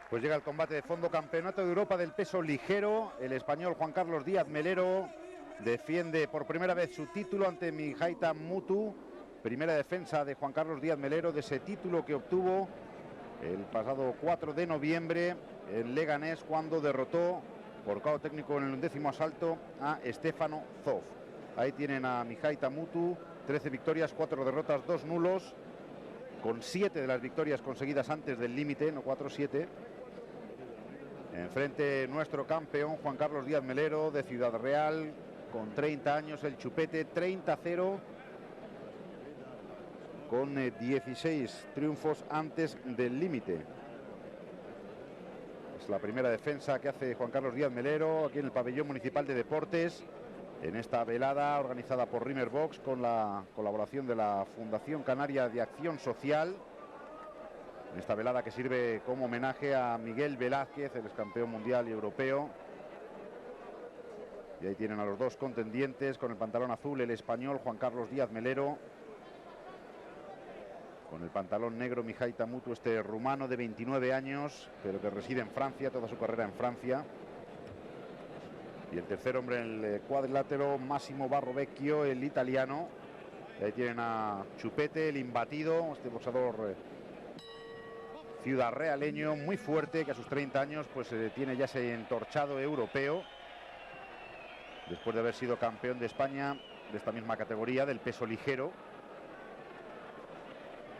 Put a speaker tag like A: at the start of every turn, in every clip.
A: Pues llega el combate de fondo, Campeonato de Europa del peso ligero. El español Juan Carlos Díaz Melero defiende por primera vez su título ante Mijaita Mutu. Primera defensa de Juan Carlos Díaz Melero de ese título que obtuvo el pasado 4 de noviembre en Leganés, cuando derrotó por KO técnico en el 11º asalto a Stefano Zoff. Ahí tienen a Mijaita Mutu, 13 victorias, 4 derrotas, 2 nulos, con 7 de las victorias conseguidas antes del límite, no 4, 7. Enfrente nuestro campeón Juan Carlos Díaz Melero de Ciudad Real, con 30 años, el chupete, 30-0, con 16 triunfos antes del límite. Es la primera defensa que hace Juan Carlos Díaz Melero aquí en el pabellón municipal de deportes, en esta velada organizada por Rimmer Box con la colaboración de la Fundación Canaria de Acción Social. En esta velada que sirve como homenaje a Miguel Velázquez, el excampeón mundial y europeo. Y ahí tienen a los dos contendientes, con el pantalón azul el español Juan Carlos Díaz Melero, con el pantalón negro Mijaita Mutu, este rumano de 29 años, pero que reside en Francia, toda su carrera en Francia. Y el tercer hombre en el cuadrilátero, Massimo Barrovecchio, el italiano. Y ahí tienen a Chupete, el imbatido, este boxador ciudadrealeño muy fuerte, que a sus 30 años pues tiene ya ese entorchado europeo, después de haber sido campeón de España de esta misma categoría, del peso ligero.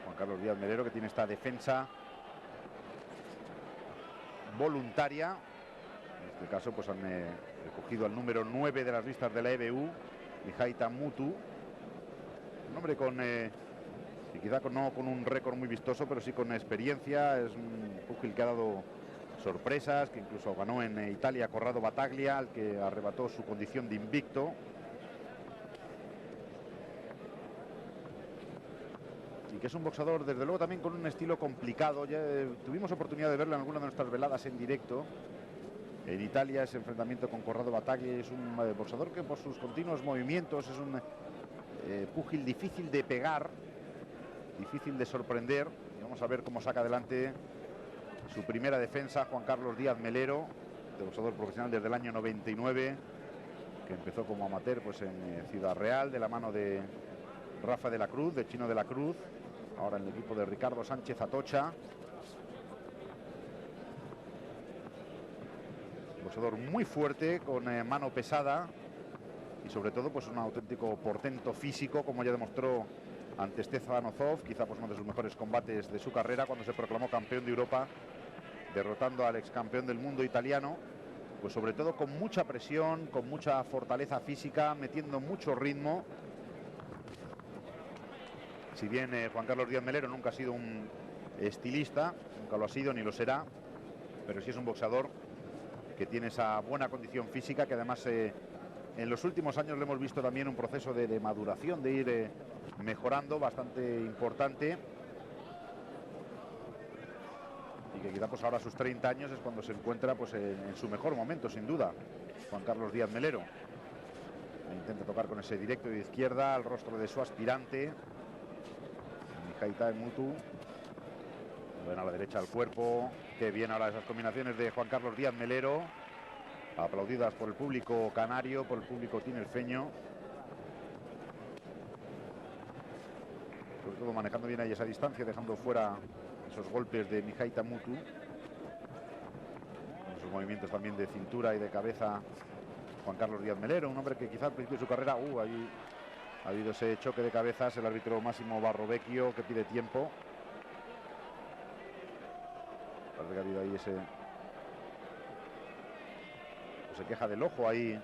A: Juan Carlos Díaz Melero, que tiene esta defensa voluntaria. En este caso pues han cogido al número 9 de las listas de la EBU, Mijaita Mutu, un hombre con y quizá no con un récord muy vistoso, pero sí con experiencia. Es un púgil que ha dado sorpresas, que incluso ganó en Italia Corrado Battaglia, al que arrebató su condición de invicto. Y que es un boxador, desde luego, también con un estilo complicado. Ya tuvimos oportunidad de verlo en alguna de nuestras veladas en directo. En Italia, ese enfrentamiento con Corrado Battaglia. Es un boxador que por sus continuos movimientos es un púgil difícil de pegar, difícil de sorprender. Y vamos a ver cómo saca adelante su primera defensa Juan Carlos Díaz Melero, de boxador profesional desde el año 99, que empezó como amateur pues en Ciudad Real, de la mano de Rafa de la Cruz, de Chino de la Cruz, ahora en el equipo de Ricardo Sánchez Atocha. Boxador muy fuerte, con mano pesada y sobre todo pues un auténtico portento físico, como ya demostró ante Stefano Zoff, quizá pues uno de sus mejores combates de su carrera, cuando se proclamó campeón de Europa, derrotando al ex campeón del mundo italiano. Pues sobre todo con mucha presión, con mucha fortaleza física, metiendo mucho ritmo. Si bien Juan Carlos Díaz Melero nunca ha sido un estilista, nunca lo ha sido ni lo será, pero sí es un boxador que tiene esa buena condición física, que además en los últimos años le hemos visto también un proceso de maduración, de ir mejorando bastante importante, y que quizá pues ahora a sus 30 años es cuando se encuentra pues en su mejor momento, sin duda, Juan Carlos Díaz Melero. Intenta tocar con ese directo de izquierda al rostro de su aspirante, Mijaita Mutu. Ven a la derecha al cuerpo. Qué bien ahora esas combinaciones de Juan Carlos Díaz Melero, aplaudidas por el público canario, por el público tinerfeño. Sobre todo manejando bien ahí esa distancia, dejando fuera esos golpes de Mijaita Mutu. Esos movimientos también de cintura y de cabeza Juan Carlos Díaz Melero, un hombre que quizá al principio de su carrera ahí ha habido ese choque de cabezas. El árbitro Massimo Barrovecchio, que pide tiempo. Parece que ha habido ahí ese... pues se queja del ojo ahí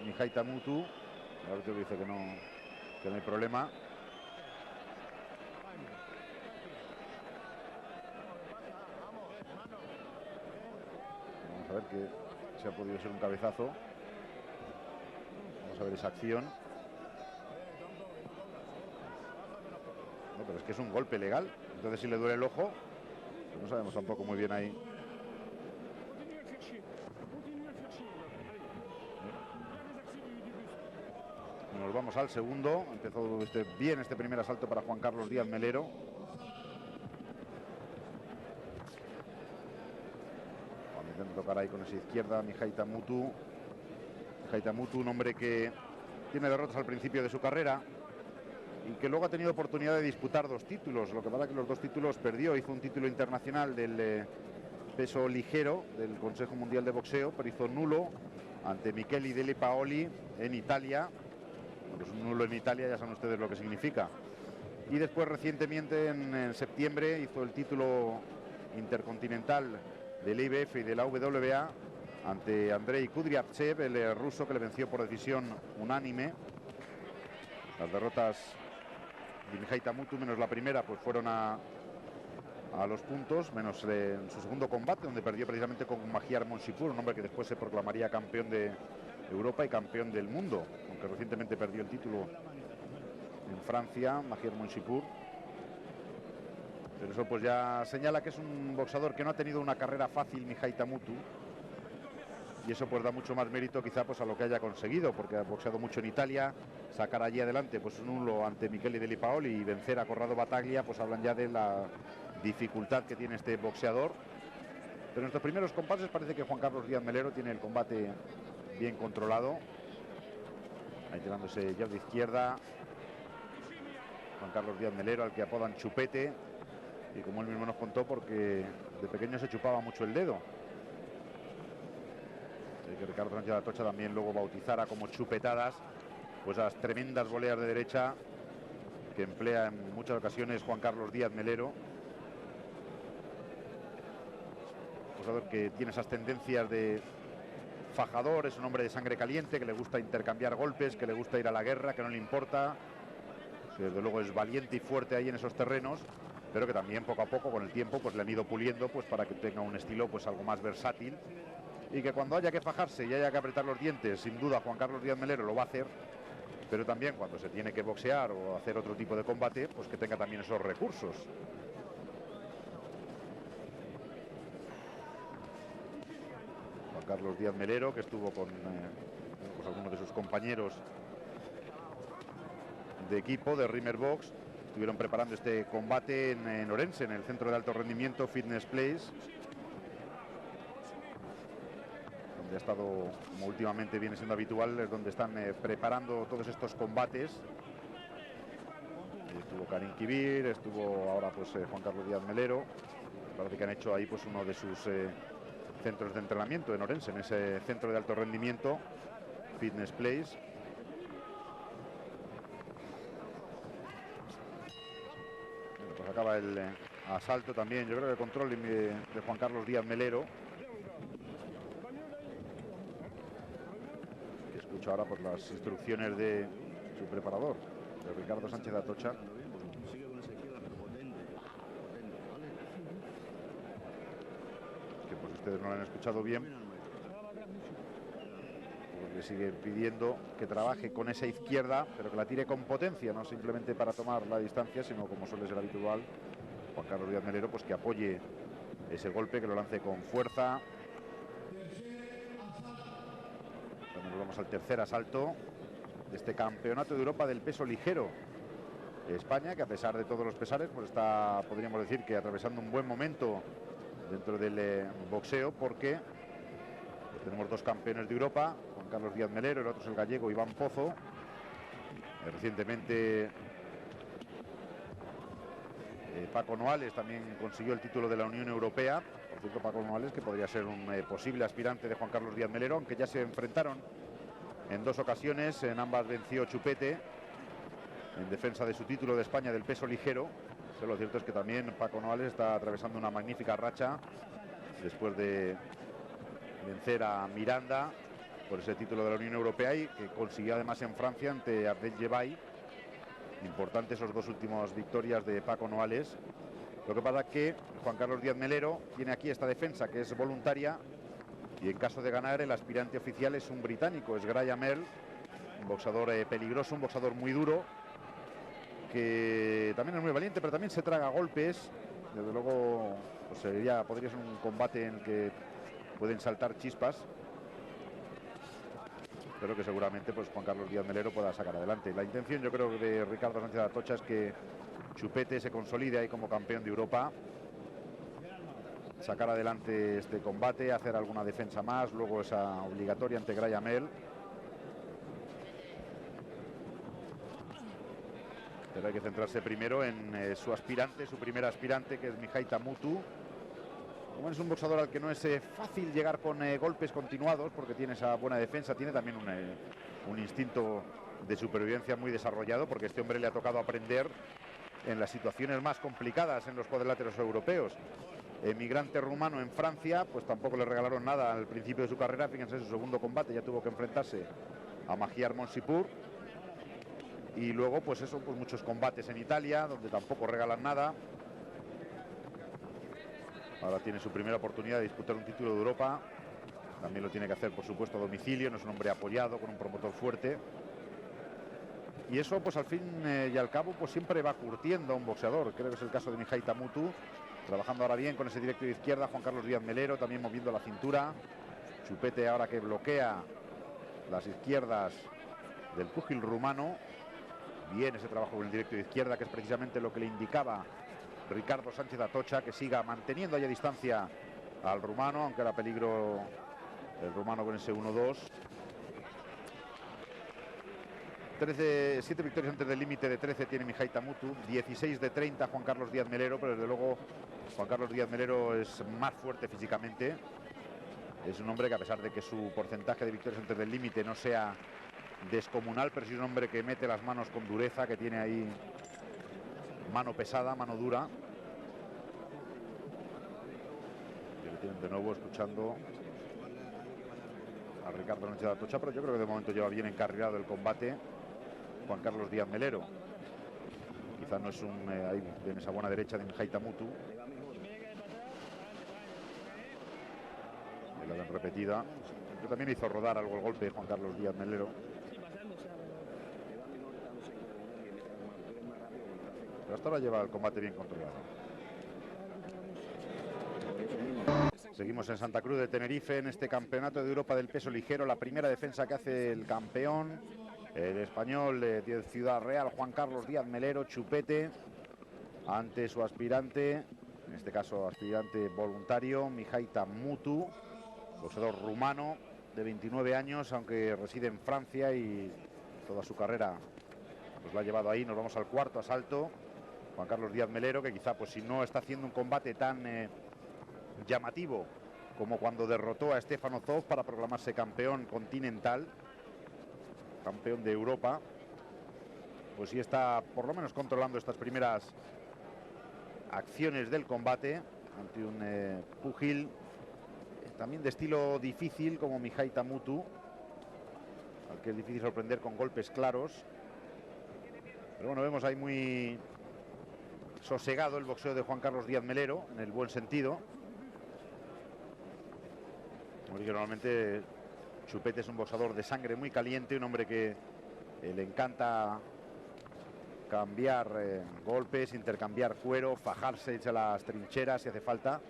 A: Mijaita Mutu. El árbitro dice que no hay problema. Vamos a ver que se ha podido ser un cabezazo. Vamos a ver esa acción. No, pero es que es un golpe legal. Entonces si le duele el ojo, pues no sabemos tampoco muy bien ahí. Nos vamos al segundo. Empezó bien este primer asalto para Juan Carlos Díaz Melero. tocará ahí con esa izquierda Mihaita Mutu. Mihaita Mutu, un hombre que tiene derrotas al principio de su carrera y que luego ha tenido oportunidad de disputar 2 títulos. Lo que pasa es que los 2 títulos perdió. Hizo un título internacional del peso ligero del Consejo Mundial de Boxeo, pero hizo nulo ante Michele Delle Paoli en Italia. Pues un nulo en Italia, ya saben ustedes lo que significa. Y después recientemente en septiembre hizo el título intercontinental del IBF y de la WBA ante Andrei Kudryavtsev, el ruso, que le venció por decisión unánime. Las derrotas de Mihaita Mutu, menos la primera, pues fueron a los puntos, menos en su segundo combate, donde perdió precisamente con Magyar Monsipur, un hombre que después se proclamaría campeón de Europa y campeón del mundo, aunque recientemente perdió el título en Francia, Magyar Monsipur. Pero eso pues ya señala que es un boxeador que no ha tenido una carrera fácil, Mihaita Mutu, y eso pues da mucho más mérito quizá pues a lo que haya conseguido, porque ha boxeado mucho en Italia. Sacar allí adelante pues un nulo ante Michele Delle Paoli y vencer a Corrado Battaglia, pues hablan ya de la dificultad que tiene este boxeador. Pero en estos primeros compases parece que Juan Carlos Díaz Melero tiene el combate bien controlado. Ahí tirándose ya de izquierda Juan Carlos Díaz Melero, al que apodan Chupete, y como él mismo nos contó, porque de pequeño se chupaba mucho el dedo. Que Ricardo Sánchez de Atocha también luego bautizara como chupetadas pues las tremendas voleas de derecha que emplea en muchas ocasiones Juan Carlos Díaz Melero. Un jugador que tiene esas tendencias de fajador, es un hombre de sangre caliente, que le gusta intercambiar golpes, que le gusta ir a la guerra, que no le importa, que desde luego es valiente y fuerte ahí en esos terrenos, pero que también poco a poco con el tiempo pues le han ido puliendo pues para que tenga un estilo pues algo más versátil, y que cuando haya que fajarse y haya que apretar los dientes, sin duda Juan Carlos Díaz Melero lo va a hacer, pero también cuando se tiene que boxear o hacer otro tipo de combate, pues que tenga también esos recursos. Juan Carlos Díaz Melero, que estuvo con pues algunos de sus compañeros de equipo de Rimmer Box, estuvieron preparando este combate en Orense, en el centro de alto rendimiento Fitness Place, donde ha estado, como últimamente viene siendo habitual, es donde están preparando todos estos combates. Y estuvo Karim Kibir, estuvo ahora pues Juan Carlos Díaz Melero. Parece que han hecho ahí pues uno de sus centros de entrenamiento en Orense, en ese centro de alto rendimiento Fitness Place. Bueno, pues acaba el asalto también, yo creo que el control de Juan Carlos Díaz Melero. Escucho ahora por las instrucciones de su preparador, de Ricardo Sánchez de Atocha. Que pues ustedes no lo han escuchado bien, pues le sigue pidiendo que trabaje con esa izquierda, pero que la tire con potencia, no simplemente para tomar la distancia, sino como suele ser habitual Juan Carlos Díaz Melero, pues que apoye ese golpe, que lo lance con fuerza. Nos vamos al tercer asalto de este campeonato de Europa del peso ligero. España, que a pesar de todos los pesares, pues está, podríamos decir, que atravesando un buen momento dentro del boxeo, porque pues tenemos 2 campeones de Europa, Juan Carlos Díaz Melero, el otro es el gallego Iván Pozo. Recientemente Paco Noales también consiguió el título de la Unión Europea. Por cierto, Paco Noales, que podría ser un posible aspirante de Juan Carlos Díaz Melero, aunque ya se enfrentaron en 2 ocasiones, en ambas venció Chupete en defensa de su título de España del peso ligero. Pero lo cierto es que también Paco Noales está atravesando una magnífica racha después de vencer a Miranda por ese título de la Unión Europea, y que consiguió además en Francia ante Abdel Jebay. Importantes esos 2 últimos victorias de Paco Noales. Lo que pasa es que Juan Carlos Díaz Melero tiene aquí esta defensa que es voluntaria, y en caso de ganar el aspirante oficial es un británico, es Graham Earl, un boxeador peligroso, un boxeador muy duro, que también es muy valiente, pero también se traga golpes. Desde luego pues podría ser un combate en el que pueden saltar chispas, pero que seguramente pues Juan Carlos Díaz Melero pueda sacar adelante. La intención, yo creo, de Ricardo Sánchez de Atocha es que Chupete se consolide ahí como campeón de Europa. sacar adelante este combate, hacer alguna defensa más, luego esa obligatoria ante Graham Hill. Pero hay que centrarse primero en su aspirante, su primer aspirante, que es Mihai Tamutu. Como es un boxeador al que no es fácil llegar con golpes continuados, porque tiene esa buena defensa, tiene también un instinto de supervivencia muy desarrollado, porque este hombre le ha tocado aprender en las situaciones más complicadas en los cuadriláteros europeos. Emigrante rumano en Francia, pues tampoco le regalaron nada al principio de su carrera. Fíjense, en su segundo combate ya tuvo que enfrentarse a Magyar Monsipur. Y luego, pues eso, pues muchos combates en Italia, donde tampoco regalan nada. Ahora tiene su primera oportunidad de disputar un título de Europa. También lo tiene que hacer, por supuesto, a domicilio. No es un hombre apoyado, con un promotor fuerte. Y eso, pues al fin y al cabo, pues siempre va curtiendo a un boxeador. Creo que es el caso de Mihai Tamutu, trabajando ahora bien con ese directo de izquierda. Juan Carlos Díaz Melero también moviendo la cintura. Chupete ahora que bloquea las izquierdas del púgil rumano. Bien ese trabajo con el directo de izquierda, que es precisamente lo que le indicaba Ricardo Sánchez Atocha, que siga manteniendo ahí a distancia al rumano, aunque era peligro el rumano con ese 1-2. 7 victorias antes del límite de 13 tiene Mihai Tamutu, 16 de 30 Juan Carlos Díaz Melero, pero desde luego Juan Carlos Díaz Melero es más fuerte físicamente. Es un hombre que, a pesar de que su porcentaje de victorias antes del límite no sea descomunal, pero sí es un hombre que mete las manos con dureza, que tiene ahí mano pesada, mano dura. Y le tienen de nuevo escuchando a Ricardo Sánchez Atocha, pero yo creo que de momento lleva bien encarrilado el combate Juan Carlos Díaz Melero. Quizás no es ahí en esa buena derecha de Mihai Tamutu. La ven repetida. Yo también hizo rodar algo el golpe de Juan Carlos Díaz Melero. Pero hasta ahora lleva el combate bien controlado. Seguimos en Santa Cruz de Tenerife, en este campeonato de Europa del peso ligero. La primera defensa que hace el campeón, el español de Ciudad Real, Juan Carlos Díaz Melero, Chupete, ante su aspirante, en este caso aspirante voluntario, Mihai Tamutu, boxeador rumano de 29 años, aunque reside en Francia y toda su carrera pues lo ha llevado ahí. Nos vamos al cuarto asalto. Juan Carlos Díaz Melero, que quizá, pues si no está haciendo un combate tan llamativo como cuando derrotó a Stefano Zov para proclamarse campeón continental, campeón de Europa, pues sí está por lo menos controlando estas primeras acciones del combate ante un púgil también de estilo difícil como Mihai Tamutu, al que es difícil sorprender con golpes claros. Pero bueno, vemos ahí muy sosegado el boxeo de Juan Carlos Díaz Melero, en el buen sentido. Porque normalmente Chupete es un boxeador de sangre muy caliente, un hombre que le encanta cambiar golpes, intercambiar cuero, fajarse, irse a las trincheras si hace falta.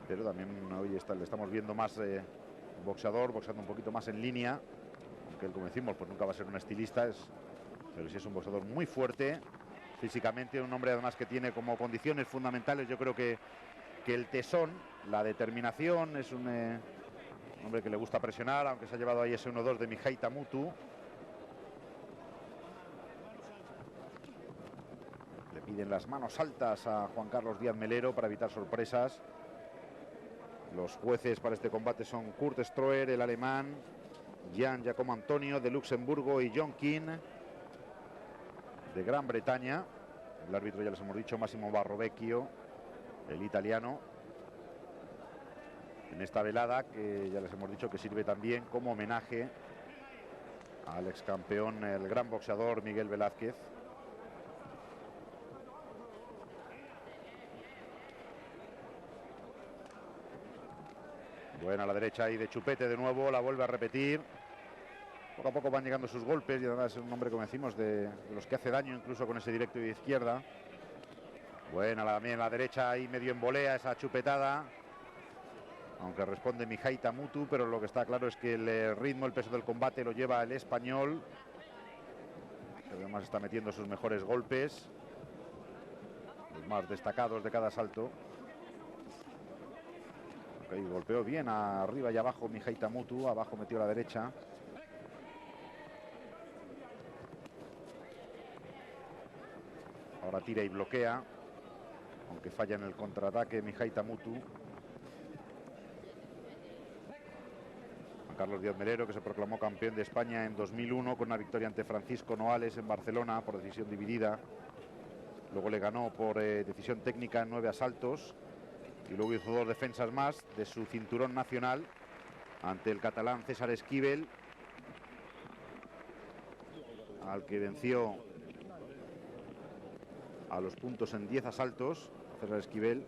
A: Pero también hoy le estamos viendo más boxeador, boxeando un poquito más en línea, aunque él, como decimos, pues nunca va a ser un estilista, pero sí es un boxeador muy fuerte físicamente, un hombre además que tiene como condiciones fundamentales, yo creo que el tesón, la determinación. Es un hombre que le gusta presionar, aunque se ha llevado ahí ese 1-2 de Mihai Tamutu. Le piden las manos altas a Juan Carlos Díaz Melero para evitar sorpresas. Los jueces para este combate son Kurt Stroer, el alemán, Gian Giacomo Antonio de Luxemburgo y John King de Gran Bretaña. El árbitro, ya les hemos dicho, Massimo Barrovecchio, el italiano, en esta velada que ya les hemos dicho que sirve también como homenaje al ex campeón, el gran boxeador Miguel Velázquez. Buena a la derecha ahí de Chupete de nuevo, la vuelve a repetir. Poco a poco van llegando sus golpes y además es un hombre, como decimos, de los que hace daño incluso con ese directo de izquierda. Buena también la derecha ahí medio en volea esa chupetada, aunque responde Mihai Tamutu, pero lo que está claro es que el ritmo, el peso del combate lo lleva el español, que además está metiendo sus mejores golpes, los más destacados de cada asalto. Okay, golpeó bien arriba y abajo Mihaita Mutu, abajo metió la derecha. Ahora tira y bloquea, aunque falla en el contraataque Mihaita Mutu. Juan Carlos Díaz Melero, que se proclamó campeón de España en 2001 con una victoria ante Francisco Noales en Barcelona por decisión dividida. Luego le ganó por decisión técnica en 9 asaltos. Y luego hizo 2 defensas más de su cinturón nacional ante el catalán César Esquivel, al que venció a los puntos en 10 asaltos, César Esquivel,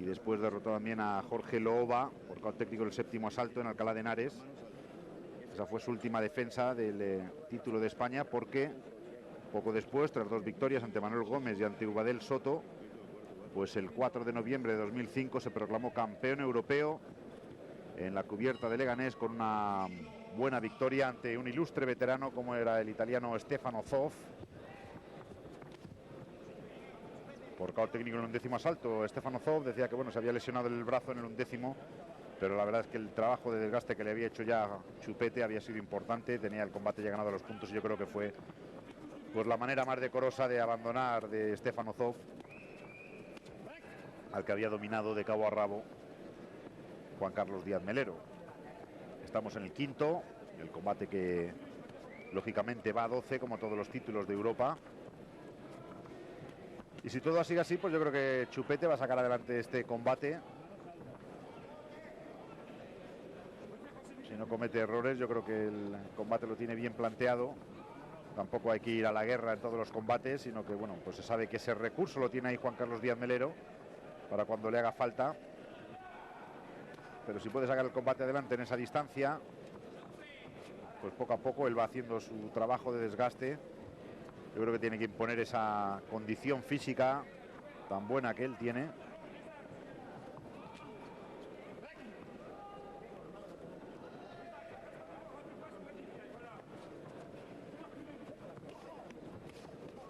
A: y después derrotó también a Jorge Looba por caos técnico en el 7º asalto en Alcalá de Henares. Esa fue su última defensa del título de España, porque poco después, tras 2 victorias ante Manuel Gómez y ante Ubadel Soto, pues el 4 de noviembre de 2005 se proclamó campeón europeo en la cubierta de Leganés con una buena victoria ante un ilustre veterano como era el italiano Stefano Zoff. Por caos técnico en el 11º asalto, Stefano Zoff decía que bueno, se había lesionado el brazo en el 11º, pero la verdad es que el trabajo de desgaste que le había hecho ya Chupete había sido importante, tenía el combate ya ganado a los puntos y yo creo que fue pues la manera más decorosa de abandonar de Stefano Zoff al que había dominado de cabo a rabo Juan Carlos Díaz Melero. Estamos en el 5º, el combate que lógicamente va a 12 como todos los títulos de Europa. Y si todo sigue así, pues yo creo que Chupete va a sacar adelante este combate. Si no comete errores, yo creo que el combate lo tiene bien planteado. Tampoco hay que ir a la guerra en todos los combates, sino que bueno, pues se sabe que ese recurso lo tiene ahí Juan Carlos Díaz Melero para cuando le haga falta. Pero si puede sacar el combate adelante en esa distancia, pues poco a poco él va haciendo su trabajo de desgaste. Yo creo que tiene que imponer esa condición física tan buena que él tiene.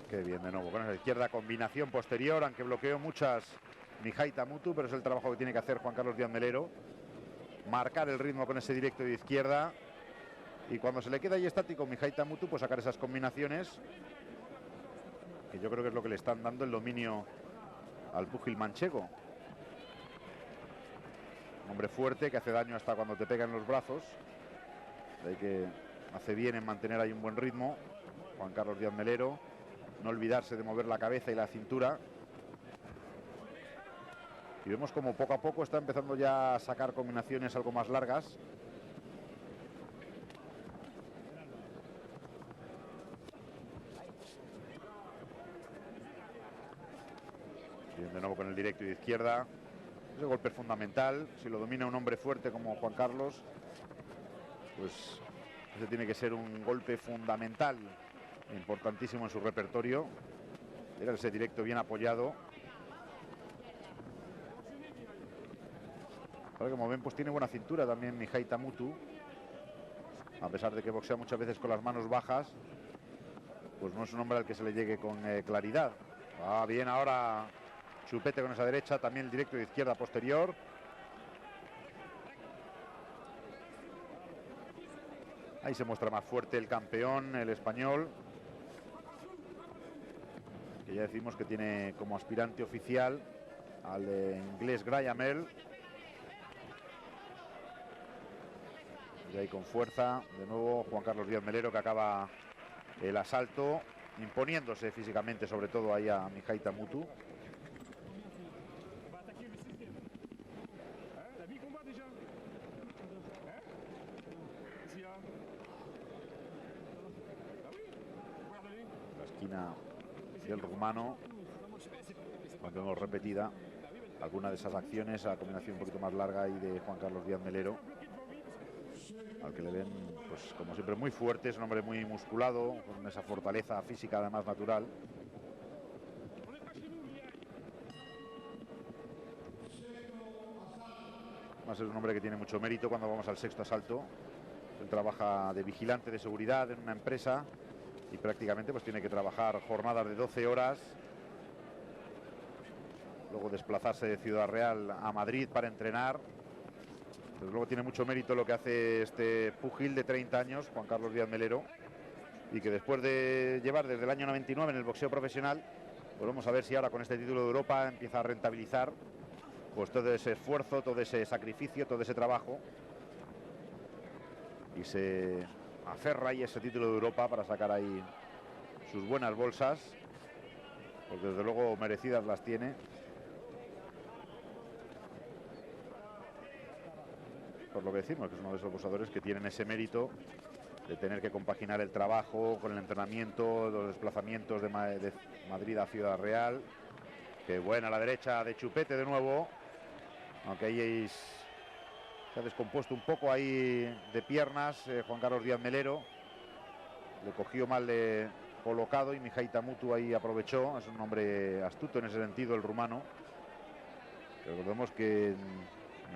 A: Qué bien de nuevo con esa izquierda, combinación posterior, aunque bloqueó muchas Mihaita Mutu, pero es el trabajo que tiene que hacer Juan Carlos Díaz Melero. Marcar el ritmo con ese directo de izquierda. Y cuando se le queda ahí estático Mihaita Mutu, pues sacar esas combinaciones, que yo creo que es lo que le están dando el dominio al púgil manchego. Un hombre fuerte que hace daño hasta cuando te pega en los brazos. De ahí que hace bien en mantener ahí un buen ritmo Juan Carlos Díaz Melero. No olvidarse de mover la cabeza y la cintura. Y vemos como poco a poco está empezando ya a sacar combinaciones algo más largas. Bien, de nuevo con el directo de izquierda. Ese golpe es fundamental. Si lo domina un hombre fuerte como Juan Carlos, pues ese tiene que ser un golpe fundamental, importantísimo en su repertorio. Era ese directo bien apoyado. Ahora, como ven, pues tiene buena cintura también Mihaita Mutu. A pesar de que boxea muchas veces con las manos bajas, pues no es un hombre al que se le llegue con claridad. Bien ahora Chupete con esa derecha, también el directo de izquierda posterior. Ahí se muestra más fuerte el campeón, el español, que ya decimos que tiene como aspirante oficial al inglés Graham Earl. Y ahí con fuerza, de nuevo Juan Carlos Díaz Melero, que acaba el asalto, imponiéndose físicamente sobre todo ahí a Mihaita Mutu. La esquina del rumano, cuando vemos repetida alguna de esas acciones, a combinación un poquito más larga y de Juan Carlos Díaz Melero, al que le ven, pues como siempre, muy fuerte. Es un hombre muy musculado, con esa fortaleza física además natural. Además es un hombre que tiene mucho mérito cuando vamos al 6º asalto. Él trabaja de vigilante de seguridad en una empresa y prácticamente pues tiene que trabajar jornadas de 12 horas. Luego desplazarse de Ciudad Real a Madrid para entrenar. Desde luego tiene mucho mérito lo que hace este púgil de 30 años, Juan Carlos Díaz Melero, y que después de llevar desde el año 99 en el boxeo profesional, pues vamos a ver si ahora con este título de Europa empieza a rentabilizar pues todo ese esfuerzo, todo ese sacrificio, todo ese trabajo, y se aferra ahí ese título de Europa para sacar ahí sus buenas bolsas, porque desde luego merecidas las tiene. Por lo que decimos, que es uno de esos boxeadores que tienen ese mérito de tener que compaginar el trabajo con el entrenamiento, los desplazamientos de Madrid a Ciudad Real. Qué buena la derecha de Chupete de nuevo, aunque ahí se ha descompuesto un poco ahí de piernas Juan Carlos Díaz Melero. Le cogió mal colocado y Mijaita Mutu ahí aprovechó. Es un hombre astuto en ese sentido, el rumano. Recordemos que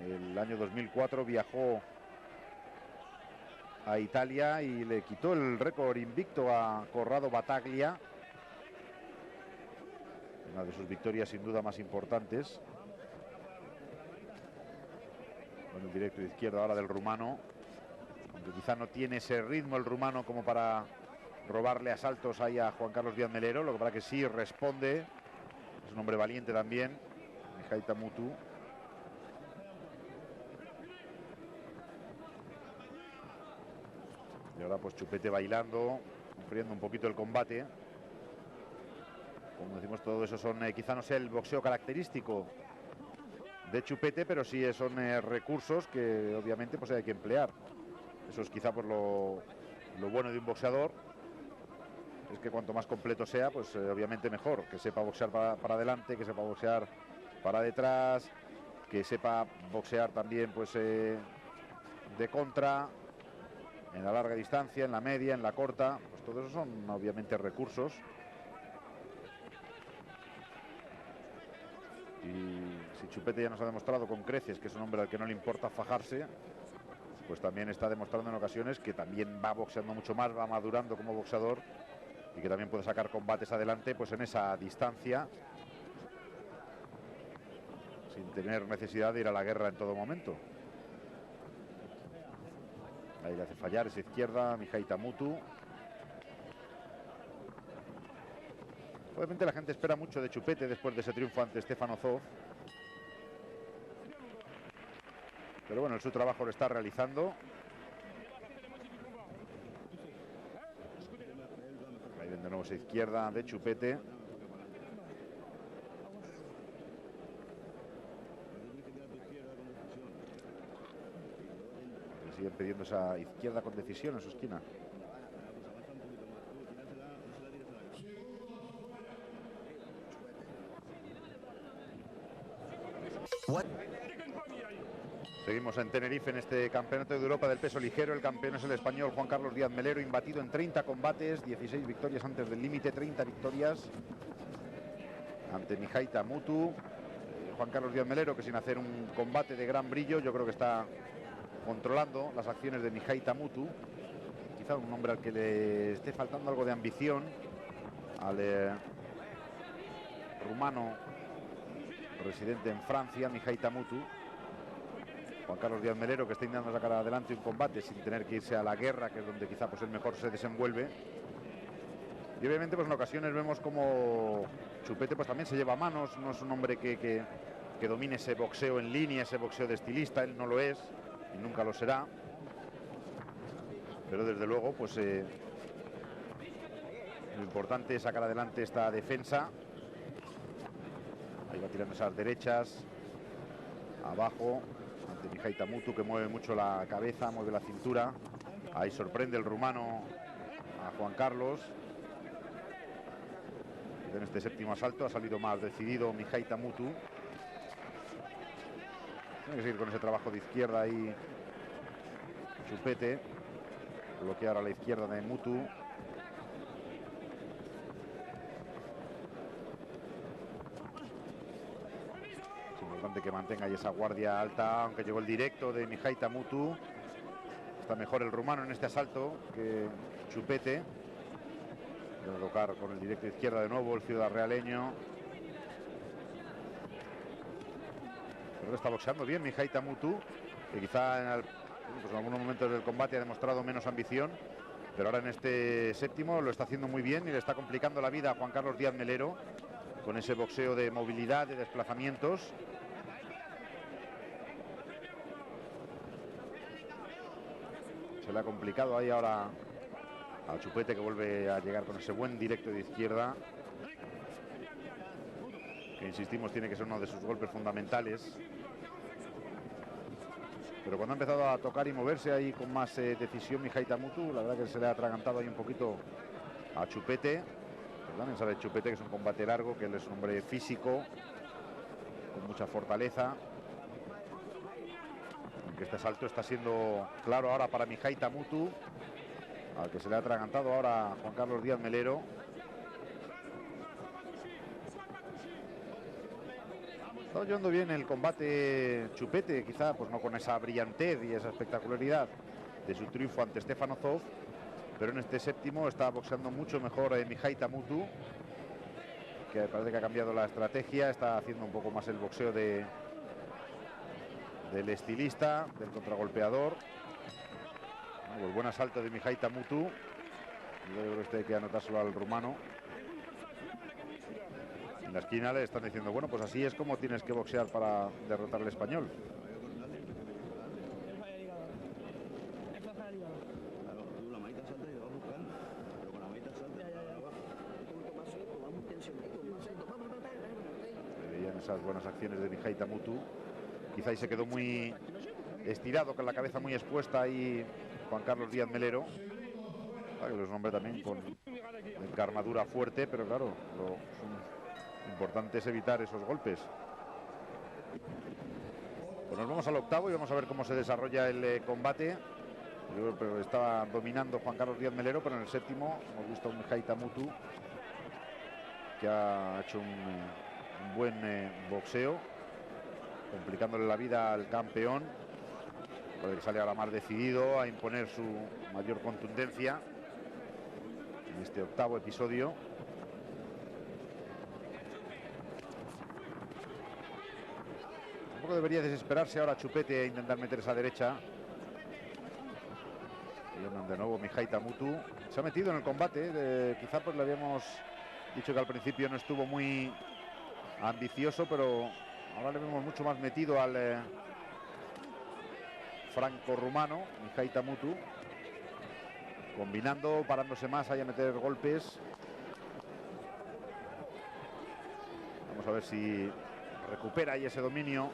A: en el año 2004 viajó a Italia y le quitó el récord invicto a Corrado Battaglia. Una de sus victorias sin duda más importantes. Con el directo de izquierda ahora del rumano, aunque quizá no tiene ese ritmo el rumano como para robarle asaltos ahí a Juan Carlos Díaz Melero. Lo que pasa que sí responde, es un hombre valiente también, Mijaita Mutu. Y ahora pues Chupete bailando, enfriando un poquito el combate. Como decimos, todo eso son, quizá no sea el boxeo característico de Chupete, pero sí son recursos que obviamente pues hay que emplear. Eso es quizá por lo bueno de un boxeador, es que cuanto más completo sea, pues obviamente mejor, que sepa boxear para adelante, que sepa boxear para detrás, que sepa boxear también pues de contra, en la larga distancia, en la media, en la corta. Pues todo eso son obviamente recursos. Y si Chupete ya nos ha demostrado con creces que es un hombre al que no le importa fajarse, pues también está demostrando en ocasiones que también va boxeando mucho más, va madurando como boxeador, y que también puede sacar combates adelante pues en esa distancia, sin tener necesidad de ir a la guerra en todo momento. Ahí le hace fallar esa izquierda Mijaita Mutu. Obviamente la gente espera mucho de Chupete después de ese triunfo ante Stefano Zoff, pero bueno, su trabajo lo está realizando. Ahí ven de nuevo esa izquierda de Chupete. Le siguen pidiendo esa izquierda con decisión en su esquina. Seguimos en Tenerife en este campeonato de Europa del peso ligero. El campeón es el español Juan Carlos Díaz Melero, imbatido en 30 combates, 16 victorias antes del límite, 30 victorias ante Mijaita Mutu. Juan Carlos Díaz Melero, que sin hacer un combate de gran brillo, yo creo que está controlando las acciones de Mijaita Mutu. Quizá un hombre al que le esté faltando algo de ambición, al rumano residente en Francia, Mijaita Mutu. Juan Carlos Díaz Melero, que está intentando sacar adelante un combate sin tener que irse a la guerra, que es donde quizá pues él mejor se desenvuelve. Y obviamente pues en ocasiones vemos como Chupete pues también se lleva manos. No es un hombre que domine ese boxeo en línea, ese boxeo de estilista. Él no lo es y nunca lo será, pero desde luego pues lo importante es sacar adelante esta defensa. Ahí va tirando esas derechas abajo ante Mijaita Mutu, que mueve mucho la cabeza, mueve la cintura. Ahí sorprende el rumano a Juan Carlos. En este séptimo asalto ha salido más decidido Mijaita Mutu. Tiene que seguir con ese trabajo de izquierda ahí Chupete. Bloquear a la izquierda de Mutu. Es importante que mantenga ahí esa guardia alta, aunque llegó el directo de Mijaita Mutu. Está mejor el rumano en este asalto que Chupete. Debe tocar con el directo de izquierda de nuevo el ciudad realeño. Pero está boxeando bien Mijaita Mutu. que quizá pues en algunos momentos del combate ha demostrado menos ambición, pero ahora en este séptimo lo está haciendo muy bien y le está complicando la vida a Juan Carlos Díaz Melero con ese boxeo de movilidad, de desplazamientos. Se le ha complicado ahí ahora a Chupete, que vuelve a llegar con ese buen directo de izquierda, que insistimos tiene que ser uno de sus golpes fundamentales. Pero cuando ha empezado a tocar y moverse ahí con más decisión Mijaita Mutu, la verdad que se le ha atragantado ahí un poquito a Chupete. Pero también sabe Chupete que es un combate largo, que él es un hombre físico, con mucha fortaleza. Aunque este salto está siendo claro ahora para Mijaita Mutu, al que se le ha atragantado ahora Juan Carlos Díaz Melero. Está llevando bien el combate Chupete, quizá pues no con esa brillantez y esa espectacularidad de su triunfo ante Stefano Zoff, pero en este séptimo está boxeando mucho mejor Mijaita Mutu, que parece que ha cambiado la estrategia, está haciendo un poco más el boxeo del estilista, del contragolpeador. Bueno, pues buen asalto de Mijaita Mutu. Yo creo que este hay que anotárselo al rumano. En la esquina le están diciendo, bueno, pues así es como tienes que boxear para derrotar al español. Se veían esas buenas acciones de Mijaita Mutu. Quizá ahí se quedó muy estirado, con la cabeza muy expuesta ahí Juan Carlos Díaz Melero. Claro, que es un hombre también con encarnadura fuerte, pero claro, lo importante es evitar esos golpes. Pues nos vamos al octavo y vamos a ver cómo se desarrolla el combate. Yo creo que estaba dominando Juan Carlos Díaz Melero, pero en el séptimo hemos visto a un Mijaita Mutu que ha hecho un buen boxeo, complicándole la vida al campeón, por el que sale ahora más decidido a imponer su mayor contundencia en este octavo episodio. Tampoco debería desesperarse ahora Chupete a intentar meter esa derecha. Y de nuevo Mijaita Mutu se ha metido en el combate. Quizá pues le habíamos dicho que al principio no estuvo muy ambicioso, pero ahora le vemos mucho más metido al franco-rumano Mijaita Mutu, combinando, parándose más ahí a meter golpes. Vamos a ver si recupera ahí ese dominio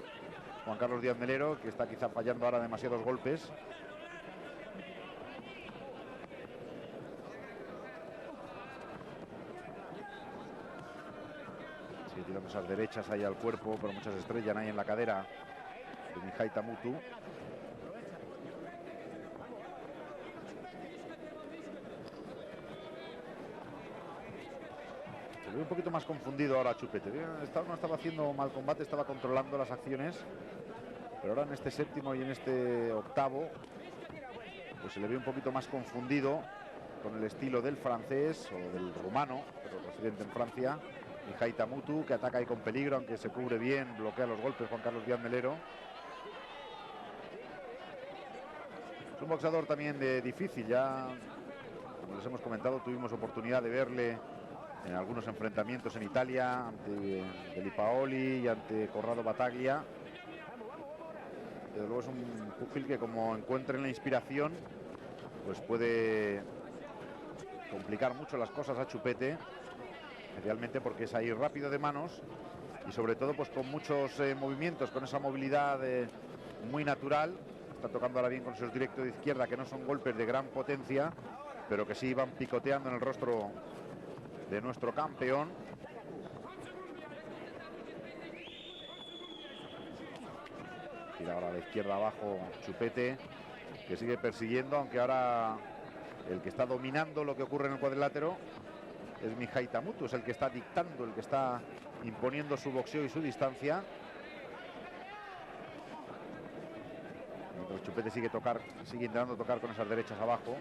A: Juan Carlos Díaz Melero, que está quizá fallando ahora demasiados golpes. Sigue tirando esas derechas ahí al cuerpo, pero muchas estrellas ahí en la cadera de Mijaita Mutu. Se ve un poquito más confundido ahora Chupete. No estaba haciendo mal combate, estaba controlando las acciones, pero ahora en este séptimo y en este octavo pues se le ve un poquito más confundido con el estilo del francés o del rumano, pero residente en Francia, Mijaita Mutu, que ataca ahí con peligro, aunque se cubre bien, bloquea los golpes Juan Carlos Díaz Melero. Es un boxeador también difícil, ya como les hemos comentado, tuvimos oportunidad de verle en algunos enfrentamientos en Italia, ante Deli Paoli y ante Corrado Battaglia. Desde luego es un pugil que, como encuentre la inspiración, pues puede complicar mucho las cosas a Chupete, especialmente porque es ahí rápido de manos y sobre todo pues con muchos movimientos, con esa movilidad muy natural. Está tocando ahora bien con esos directos de izquierda, que no son golpes de gran potencia, pero que sí van picoteando en el rostro de nuestro campeón. Tira ahora a la izquierda abajo Chupete, que sigue persiguiendo, aunque ahora el que está dominando lo que ocurre en el cuadrilátero es Mijaita Mutu, es el que está dictando, el que está imponiendo su boxeo y su distancia. Mientras Chupete sigue intentando tocar con esas derechas abajo.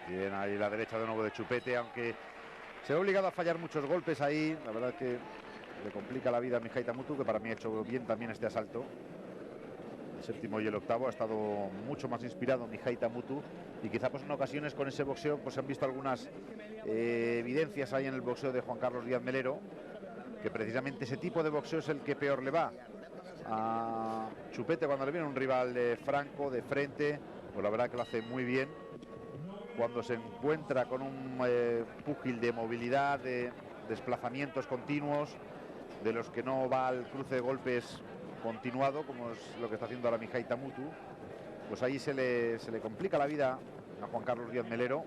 A: Bien, ahí la derecha de nuevo de Chupete, aunque se ha obligado a fallar muchos golpes ahí. La verdad es que le complica la vida a Mijaita Mutu, que para mí ha hecho bien también este asalto. El séptimo y el octavo ha estado mucho más inspirado Mijaita Mutu, y quizá pues en ocasiones con ese boxeo pues se han visto algunas evidencias ahí en el boxeo de Juan Carlos Díaz Melero, que precisamente ese tipo de boxeo es el que peor le va a Chupete cuando le viene un rival de franco, de frente. Pues la verdad que lo hace muy bien. Cuando se encuentra con un púgil de movilidad, de desplazamientos continuos, de los que no va al cruce de golpes continuado, como es lo que está haciendo ahora Mijaita Mutu, pues ahí se le complica la vida a Juan Carlos Díaz Melero.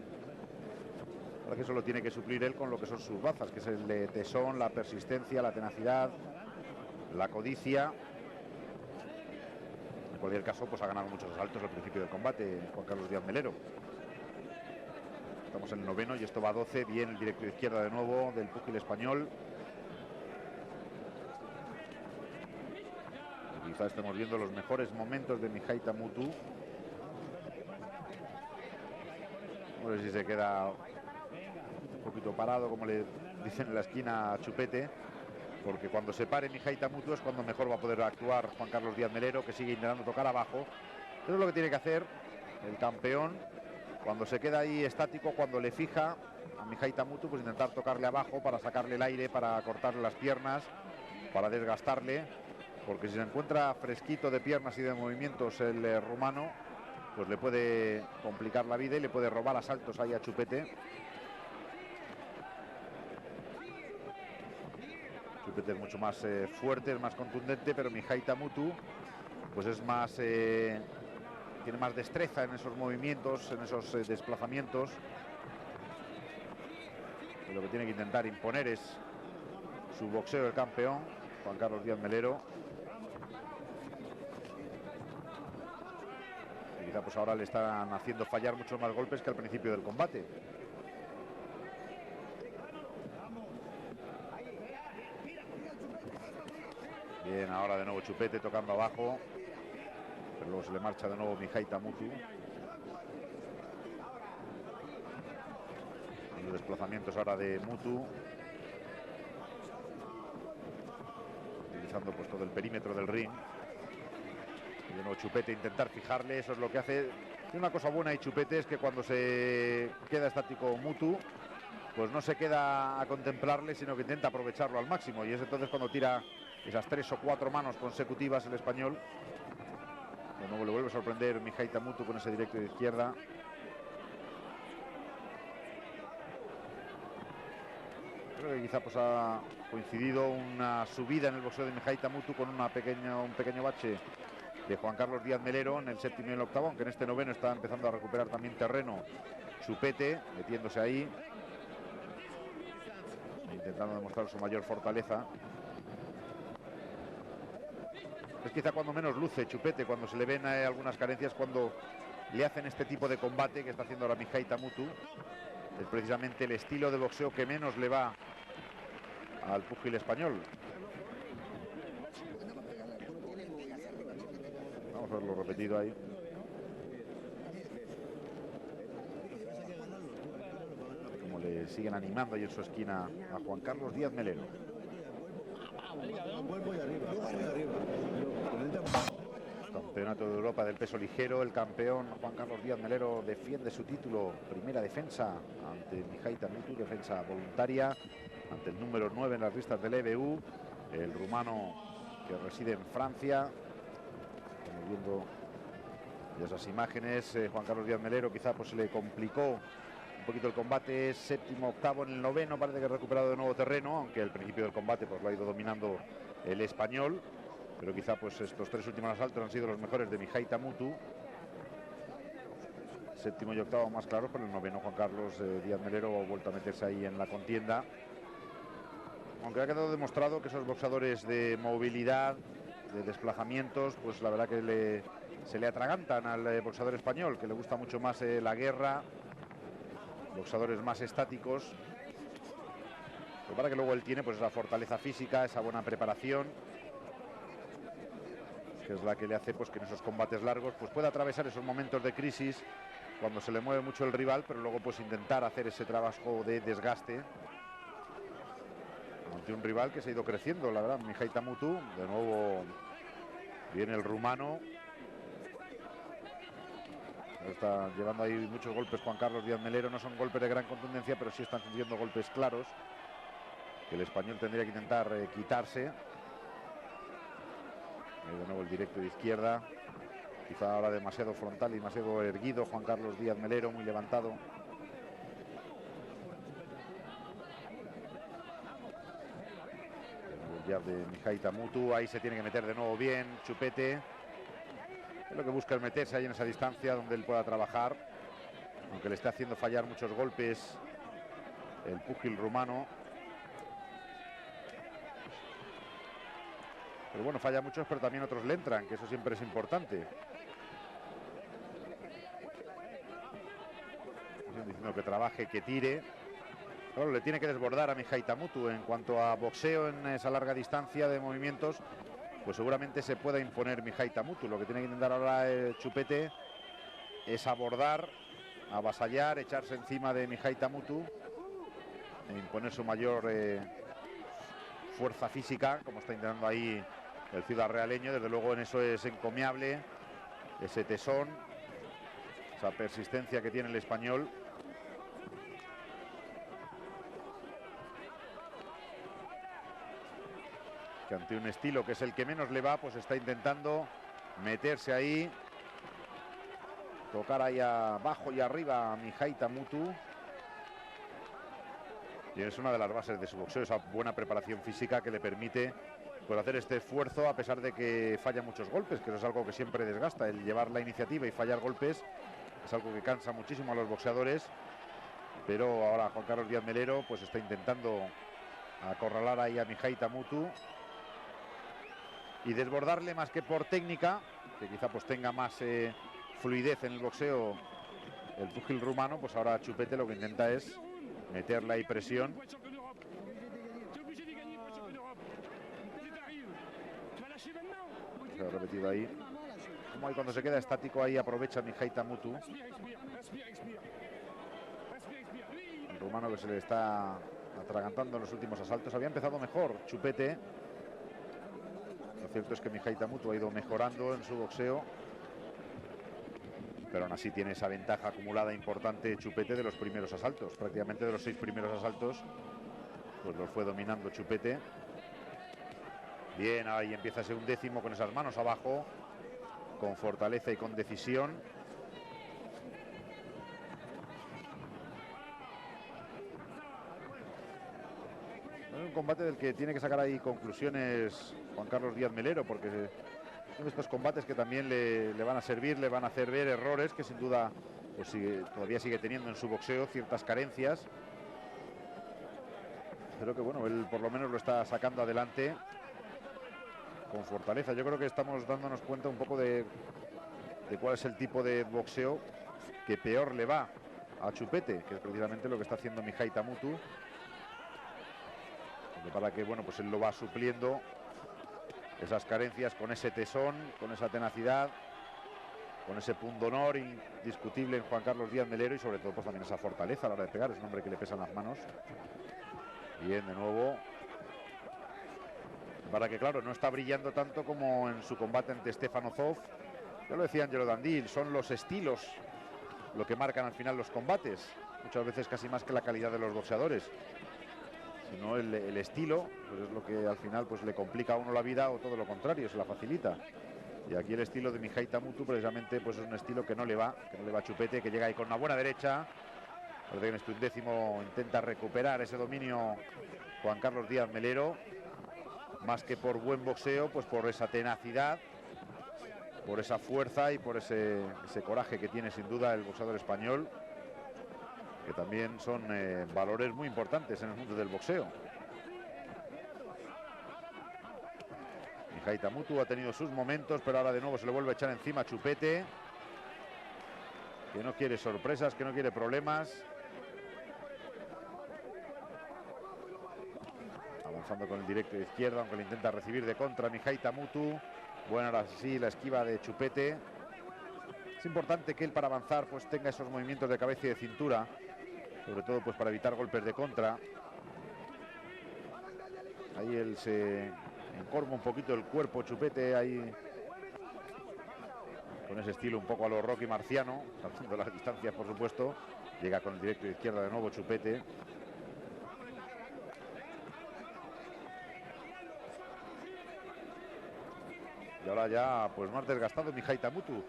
A: Para que eso lo tiene que suplir él con lo que son sus bazas, que es el tesón, la persistencia, la tenacidad, la codicia. En cualquier caso, pues ha ganado muchos asaltos al principio del combate Juan Carlos Díaz Melero. Estamos en el noveno y esto va a 12. Bien el directo de izquierda de nuevo del púgil español. Y quizá estemos viendo los mejores momentos de Mijaita Mutu. No sé si se queda un poquito parado, como le dicen en la esquina a Chupete, porque cuando se pare Mijaita Mutu es cuando mejor va a poder actuar Juan Carlos Díaz Melero, que sigue intentando tocar abajo. Eso es lo que tiene que hacer el campeón. Cuando se queda ahí estático, cuando le fija a Mijaita Mutu, pues intentar tocarle abajo para sacarle el aire, para cortarle las piernas, para desgastarle, porque si se encuentra fresquito de piernas y de movimientos el rumano, pues le puede complicar la vida y le puede robar asaltos ahí a Chupete. Chupete es mucho más fuerte, es más contundente, pero Mijaita Mutu pues es más... tiene más destreza en esos movimientos, en esos desplazamientos. Y lo que tiene que intentar imponer es su boxeo del campeón, Juan Carlos Díaz Melero. Y quizá pues ahora le están haciendo fallar muchos más golpes que al principio del combate. Bien, ahora de nuevo Chupete tocando abajo. Pero luego se le marcha de nuevo Mijaita Mutu. Los desplazamientos ahora de Mutu, utilizando pues todo el perímetro del ring. Y de nuevo Chupete intentar fijarle, eso es lo que hace. Y una cosa buena y Chupete es que cuando se queda estático Mutu, pues no se queda a contemplarle, sino que intenta aprovecharlo al máximo. Y es entonces cuando tira esas 3 o 4 manos consecutivas el español. De nuevo le vuelve a sorprender Mijaita Mutu con ese directo de izquierda. Creo que quizá pues ha coincidido una subida en el boxeo de Mijaita Mutu con un pequeño bache de Juan Carlos Díaz Melero en el séptimo y el octavo, aunque en este noveno está empezando a recuperar también terreno Chupete, metiéndose ahí, intentando demostrar su mayor fortaleza. Es quizá cuando menos luce Chupete, cuando se le ven algunas carencias, cuando le hacen este tipo de combate que está haciendo ahora Mijaita Mutu. Es precisamente el estilo de boxeo que menos le va al púgil español. Vamos a verlo repetido ahí. Como le siguen animando ahí en su esquina a Juan Carlos Díaz Melero. Campeonato de Europa del peso ligero. El campeón Juan Carlos Díaz Melero defiende su título. Primera defensa ante Mijaita Mutu, defensa voluntaria ante el número 9 en las listas del EBU, el rumano que reside en Francia. Estamos viendo esas imágenes. Juan Carlos Díaz Melero quizá pues se le complicó un poquito el combate. Séptimo, octavo, en el noveno parece que ha recuperado de nuevo terreno, aunque al principio del combate pues lo ha ido dominando el español. Pero quizá pues estos 3 últimos asaltos han sido los mejores de Mijaita Mutu. Séptimo y octavo más claros, pero el noveno Juan Carlos Díaz Melero ha vuelto a meterse ahí en la contienda. Aunque ha quedado demostrado que esos boxeadores de movilidad, de desplazamientos, pues la verdad que se le atragantan al boxeador español, que le gusta mucho más la guerra, boxeadores más estáticos. Pero para que luego él tiene pues esa fortaleza física, esa buena preparación, que es la que le hace pues que en esos combates largos pues pueda atravesar esos momentos de crisis cuando se le mueve mucho el rival, pero luego pues intentar hacer ese trabajo de desgaste. ante un rival que se ha ido creciendo, la verdad, Mihaita Mutu. De nuevo viene el rumano. Está llevando ahí muchos golpes Juan Carlos Díaz Melero. No son golpes de gran contundencia, pero sí están siendo golpes claros que el español tendría que intentar quitarse. De nuevo el directo de izquierda. Quizá ahora demasiado frontal y demasiado erguido Juan Carlos Díaz Melero, muy levantado. El jab de Mihaita Mutu. Ahí se tiene que meter de nuevo bien Chupete. Lo que busca es meterse ahí en esa distancia donde él pueda trabajar, aunque le esté haciendo fallar muchos golpes el púgil rumano. Pero bueno, falla muchos, pero también otros le entran, que eso siempre es importante. Diciendo que trabaje, que tire. Claro, le tiene que desbordar a Mihaita Mutu. En cuanto a boxeo en esa larga distancia de movimientos, pues seguramente se pueda imponer Mihaita Mutu. Lo que tiene que intentar ahora Chupete es abordar, avasallar, echarse encima de Mihaita Mutu e imponer su mayor fuerza física, como está intentando ahí el ciudadrealeño. Desde luego en eso es encomiable, ese tesón, esa persistencia que tiene el español. Que ante un estilo que es el que menos le va, pues está intentando meterse ahí, tocar ahí abajo y arriba a Mihaita Mutu. Y es una de las bases de su boxeo, esa buena preparación física que le permite pues hacer este esfuerzo a pesar de que falla muchos golpes, que eso es algo que siempre desgasta. El llevar la iniciativa y fallar golpes es algo que cansa muchísimo a los boxeadores, pero ahora Juan Carlos Díaz Melero pues está intentando acorralar ahí a Mihaita Mutu y desbordarle más que por técnica, que quizá pues tenga más fluidez en el boxeo el púgil rumano. Pues ahora Chupete lo que intenta es meterle ahí presión. Se ha repetido ahí. Como ahí cuando se queda estático ahí aprovecha Mihaita Mutu. El rumano que se le está atragantando en los últimos asaltos. Había empezado mejor Chupete. Lo cierto es que Mihaita Mutu ha ido mejorando en su boxeo, pero aún así tiene esa ventaja acumulada importante Chupete de los primeros asaltos. Prácticamente de los 6 primeros asaltos pues los fue dominando Chupete. Bien, ahí empieza ese 11º con esas manos abajo, con fortaleza y con decisión. Es un combate del que tiene que sacar ahí conclusiones Juan Carlos Díaz Melero, porque son estos combates que también le van a servir, le van a hacer ver errores que sin duda pues todavía sigue teniendo en su boxeo, ciertas carencias, pero que bueno, él por lo menos lo está sacando adelante con fortaleza. Yo creo que estamos dándonos cuenta un poco de cuál es el tipo de boxeo que peor le va a Chupete, que es precisamente lo que está haciendo Mihaita Mutu, para que bueno, pues él lo va supliendo esas carencias con ese tesón, con esa tenacidad, con ese pundonor indiscutible en Juan Carlos Díaz Melero, y sobre todo pues también esa fortaleza a la hora de pegar. Es un hombre que le pesan las manos. Bien, de nuevo, para que claro, no está brillando tanto como en su combate ante Stefano Zoff. Ya lo decía Angelo Dandil, son los estilos lo que marcan al final los combates, muchas veces casi más que la calidad de los boxeadores, sino el estilo, pues es lo que al final pues le complica a uno la vida, o todo lo contrario, se la facilita. Y aquí el estilo de Mihaita Mutu precisamente pues es un estilo que no le va a Chupete, que llega ahí con una buena derecha. Parece que en este 11º intenta recuperar ese dominio Juan Carlos Díaz Melero, más que por buen boxeo, pues por esa tenacidad, por esa fuerza y por ese coraje que tiene sin duda el boxeador español, que también son valores muy importantes en el mundo del boxeo. Mihaita Mutu ha tenido sus momentos, pero ahora de nuevo se le vuelve a echar encima a Chupete, que no quiere sorpresas, que no quiere problemas. Avanzando con el directo de izquierda, aunque le intenta recibir de contra Mihaita Mutu. Bueno, ahora sí, la esquiva de Chupete. Es importante que él, para avanzar, pues tenga esos movimientos de cabeza y de cintura, sobre todo pues para evitar golpes de contra. Ahí él se encorva un poquito el cuerpo, Chupete, ahí con ese estilo un poco a lo Rocky Marciano, saltando las distancias, por supuesto. Llega con el directo de izquierda de nuevo Chupete. Y ahora ya pues más desgastado Mijaita Mutu.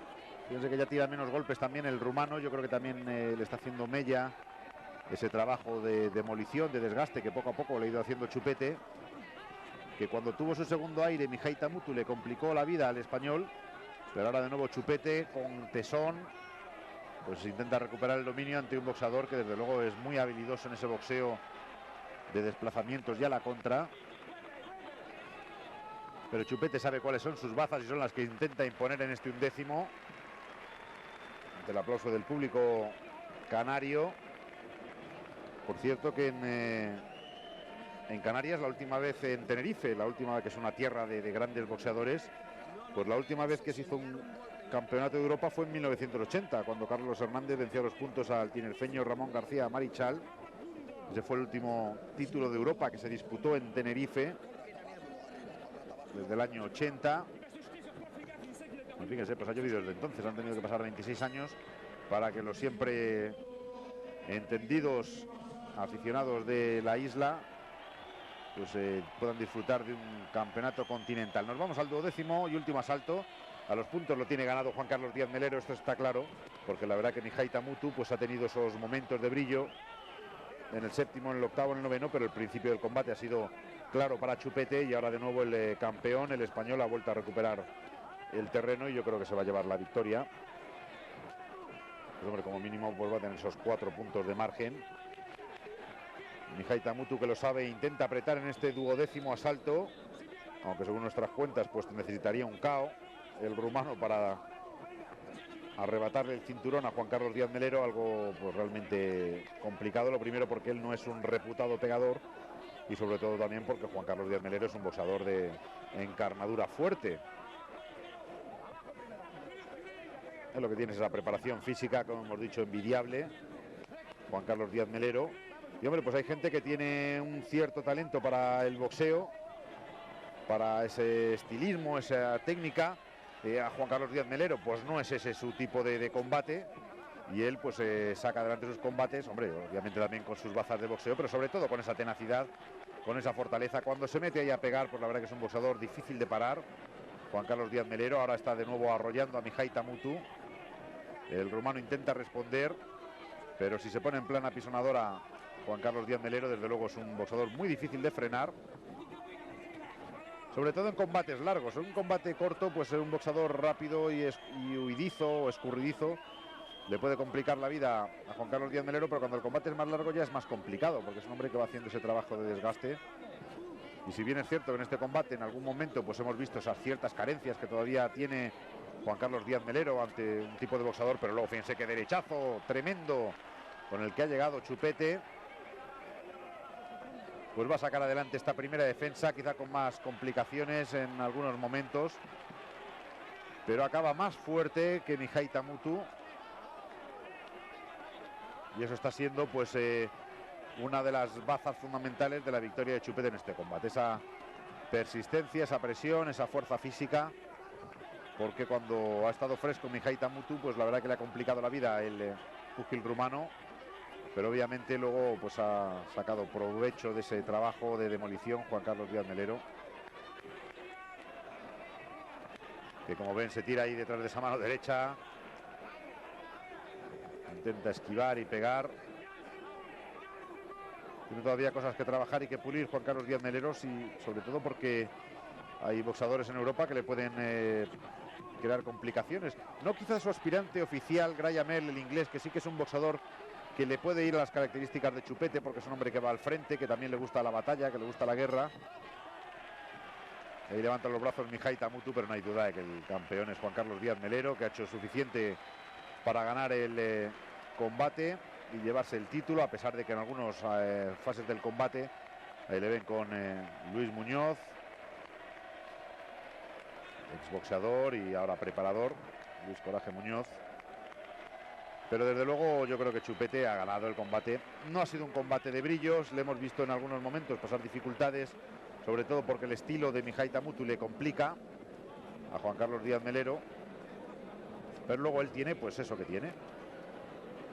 A: Fíjense que ya tira menos golpes también el rumano. Yo creo que también le está haciendo mella ese trabajo de demolición, de desgaste que poco a poco le ha ido haciendo Chupete. Que cuando tuvo su segundo aire Mijaita Mutu le complicó la vida al español. Pero ahora de nuevo Chupete con tesón pues intenta recuperar el dominio ante un boxeador que desde luego es muy habilidoso en ese boxeo de desplazamientos y a la contra. Pero Chupete sabe cuáles son sus bazas y son las que intenta imponer en este 1/10. Ante el aplauso del público canario. Por cierto que en Canarias, la última vez en Tenerife, la última vez que es una tierra de grandes boxeadores, pues la última vez que se hizo un campeonato de Europa fue en 1980, cuando Carlos Hernández venció a los puntos al tinerfeño Ramón García Marichal. Ese fue el último título de Europa que se disputó en Tenerife desde el año 80. Fíjense, pues ha llovido desde entonces, han tenido que pasar 26 años para que los siempre entendidos aficionados de la isla pues puedan disfrutar de un campeonato continental. Nos vamos al 12º y último asalto. A los puntos lo tiene ganado Juan Carlos Díaz Melero, esto está claro, porque la verdad que Mijaita Mutu pues ha tenido esos momentos de brillo en el 7º, en el 8º, en el 9º, pero el principio del combate ha sido claro para Chupete y ahora de nuevo el campeón, el español, ha vuelto a recuperar el terreno y yo creo que se va a llevar la victoria. Pues hombre, como mínimo pues va a tener esos 4 puntos de margen. Mijaita Mutu, que lo sabe, intenta apretar en este 12º asalto, aunque según nuestras cuentas pues necesitaría un KO el rumano para arrebatarle el cinturón a Juan Carlos Díaz Melero, algo pues realmente complicado. Lo primero porque él no es un reputado pegador y sobre todo también porque Juan Carlos Díaz Melero es un boxeador de encarnadura fuerte. Es lo que tiene, esa preparación física, como hemos dicho, envidiable, Juan Carlos Díaz Melero. Y hombre, pues hay gente que tiene un cierto talento para el boxeo, para ese estilismo, esa técnica. A Juan Carlos Díaz Melero pues no es ese su tipo de combate y él pues saca adelante sus combates, hombre, obviamente también con sus bazas de boxeo, pero sobre todo con esa tenacidad, con esa fortaleza. Cuando se mete ahí a pegar, pues la verdad que es un boxeador difícil de parar. Juan Carlos Díaz Melero ahora está de nuevo arrollando a Mijaita Mutu. El rumano intenta responder, pero si se pone en plan apisonadora Juan Carlos Díaz Melero, desde luego es un boxeador muy difícil de frenar. Sobre todo en combates largos. En un combate corto, pues un boxeador rápido y huidizo o escurridizo le puede complicar la vida a Juan Carlos Díaz Melero, pero cuando el combate es más largo ya es más complicado, porque es un hombre que va haciendo ese trabajo de desgaste. Y si bien es cierto que en este combate en algún momento pues hemos visto esas ciertas carencias que todavía tiene Juan Carlos Díaz Melero ante un tipo de boxeador, pero luego fíjense qué derechazo tremendo con el que ha llegado Chupete. Pues va a sacar adelante esta primera defensa, quizá con más complicaciones en algunos momentos, pero acaba más fuerte que Mijaita Mutu. Y eso está siendo pues una de las bazas fundamentales de la victoria de Chupete en este combate. Esa persistencia, esa presión, esa fuerza física, porque cuando ha estado fresco Mijaita Mutu, pues la verdad que le ha complicado la vida el púgil rumano. Pero obviamente luego pues ha sacado provecho de ese trabajo de demolición Juan Carlos Díaz Melero, que como ven se tira ahí detrás de esa mano derecha, intenta esquivar y pegar. Tiene todavía cosas que trabajar y que pulir Juan Carlos Díaz Melero, y sobre todo porque hay boxeadores en Europa que le pueden crear complicaciones. No quizás su aspirante oficial, Graham Earl, el inglés, que sí que es un boxeador que le puede ir a las características de Chupete, porque es un hombre que va al frente, que también le gusta la batalla, que le gusta la guerra. Ahí levanta los brazos Mijaita Mutu, pero no hay duda de que el campeón es Juan Carlos Díaz Melero, que ha hecho suficiente para ganar el combate y llevarse el título, a pesar de que en algunas fases del combate ahí le ven con Luis Muñoz, exboxeador y ahora preparador, Luis Coraje Muñoz. Pero desde luego yo creo que Chupete ha ganado el combate. No ha sido un combate de brillos, le hemos visto en algunos momentos pasar dificultades, sobre todo porque el estilo de Mijaita Mutu le complica a Juan Carlos Díaz Melero, pero luego él tiene pues eso que tiene.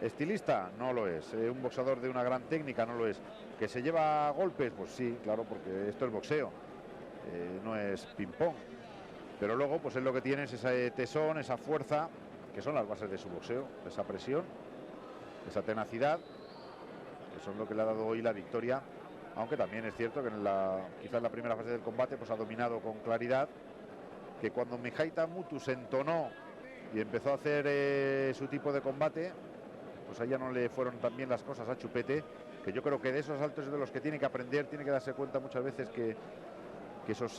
A: Estilista no lo es, un boxeador de una gran técnica no lo es, que se lleva golpes, pues sí, claro, porque esto es boxeo, no es ping pong, pero luego pues él lo que tiene es ese tesón, esa fuerza, que son las bases de su boxeo, esa presión, esa tenacidad, que son lo que le ha dado hoy la victoria, aunque también es cierto que quizás en la primera fase del combate pues ha dominado con claridad, que cuando Mijaita Mutu se entonó y empezó a hacer su tipo de combate, pues ahí ya no le fueron tan bien las cosas a Chupete, que yo creo que de esos saltos es de los que tiene que aprender, tiene que darse cuenta muchas veces que esos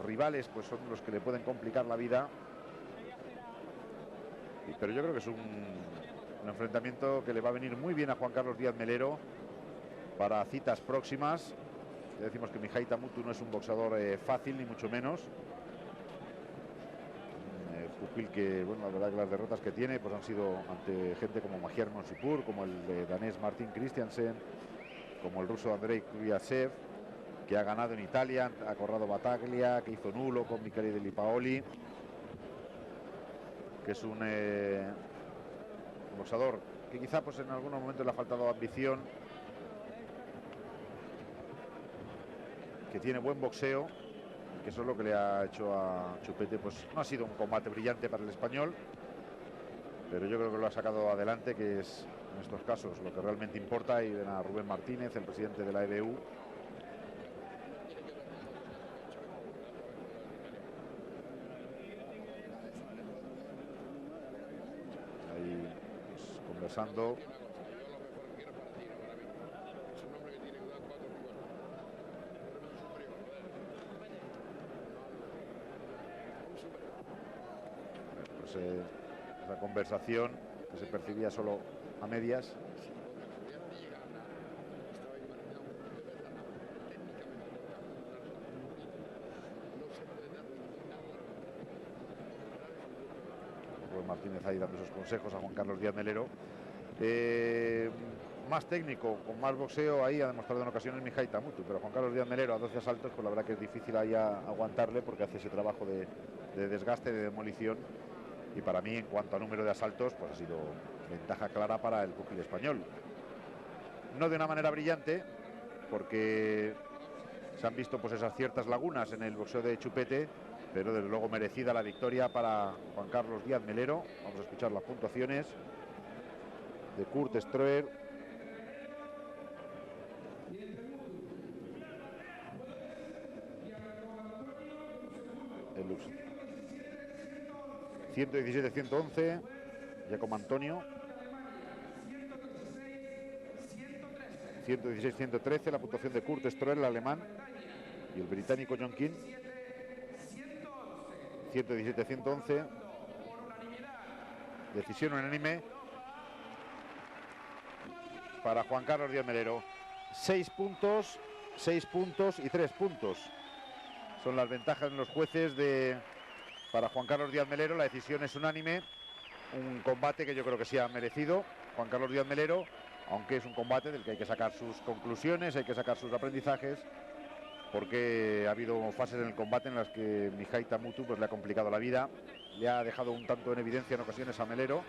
A: rivales pues son los que le pueden complicar la vida. Pero yo creo que es un enfrentamiento que le va a venir muy bien a Juan Carlos Díaz Melero para citas próximas. Ya decimos que Mijaita Mutu no es un boxeador fácil, ni mucho menos. Pupil que, bueno, la verdad que las derrotas que tiene pues han sido ante gente como Magyar Monsipur, como el danés Martin Christiansen, como el ruso Andrei Kryatsev, que ha ganado en Italia, ha Corrado Battaglia, que hizo nulo con Michele Deli Paoli, que es un boxeador que quizá pues en algunos momentos le ha faltado ambición, que tiene buen boxeo, que eso es lo que le ha hecho a Chupete. Pues no ha sido un combate brillante para el español, pero yo creo que lo ha sacado adelante, que es en estos casos lo que realmente importa. Y ven a Rubén Martínez, el presidente de la EBU, ahí pues, conversando. Esa conversación que se percibía solo a medias. Rubén Martínez ahí dando esos consejos a Juan Carlos Díaz Melero. Más técnico, con más boxeo, ahí ha demostrado en ocasiones Mijaita Mutu, pero Juan Carlos Díaz Melero a 12 asaltos, pues la verdad que es difícil ahí aguantarle, porque hace ese trabajo de desgaste, de demolición. Y para mí, en cuanto a número de asaltos, pues ha sido ventaja clara para el púgil español. No de una manera brillante, porque se han visto pues esas ciertas lagunas en el boxeo de Chupete, pero desde luego merecida la victoria para Juan Carlos Díaz Melero. Vamos a escuchar las puntuaciones de Kurt Stroer. El 117-111, Giacomo Antonio. 116-113, la puntuación de Kurt Stroer, el alemán, y el británico John King. 117-111. Decisión unánime para Juan Carlos Díaz Melero. 6 puntos y 3 puntos. Son las ventajas en los jueces para Juan Carlos Díaz Melero. La decisión es unánime. Un combate que yo creo que sí ha merecido Juan Carlos Díaz Melero, aunque es un combate del que hay que sacar sus conclusiones, hay que sacar sus aprendizajes, porque ha habido fases en el combate en las que Mijaita Mutu pues le ha complicado la vida, le ha dejado un tanto en evidencia en ocasiones a Melero,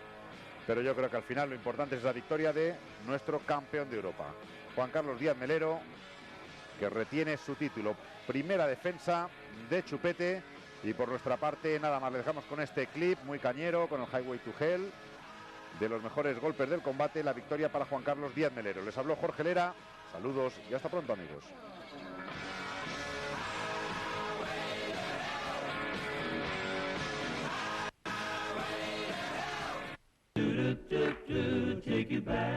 A: pero yo creo que al final lo importante es la victoria de nuestro campeón de Europa, Juan Carlos Díaz Melero, que retiene su título. Primera defensa de Chupete. Y por nuestra parte nada más, le dejamos con este clip muy cañero, con el Highway to Hell, de los mejores golpes del combate. La victoria para Juan Carlos Díaz Melero. Les habló Jorge Lera, saludos y hasta pronto, amigos.
B: Take it back.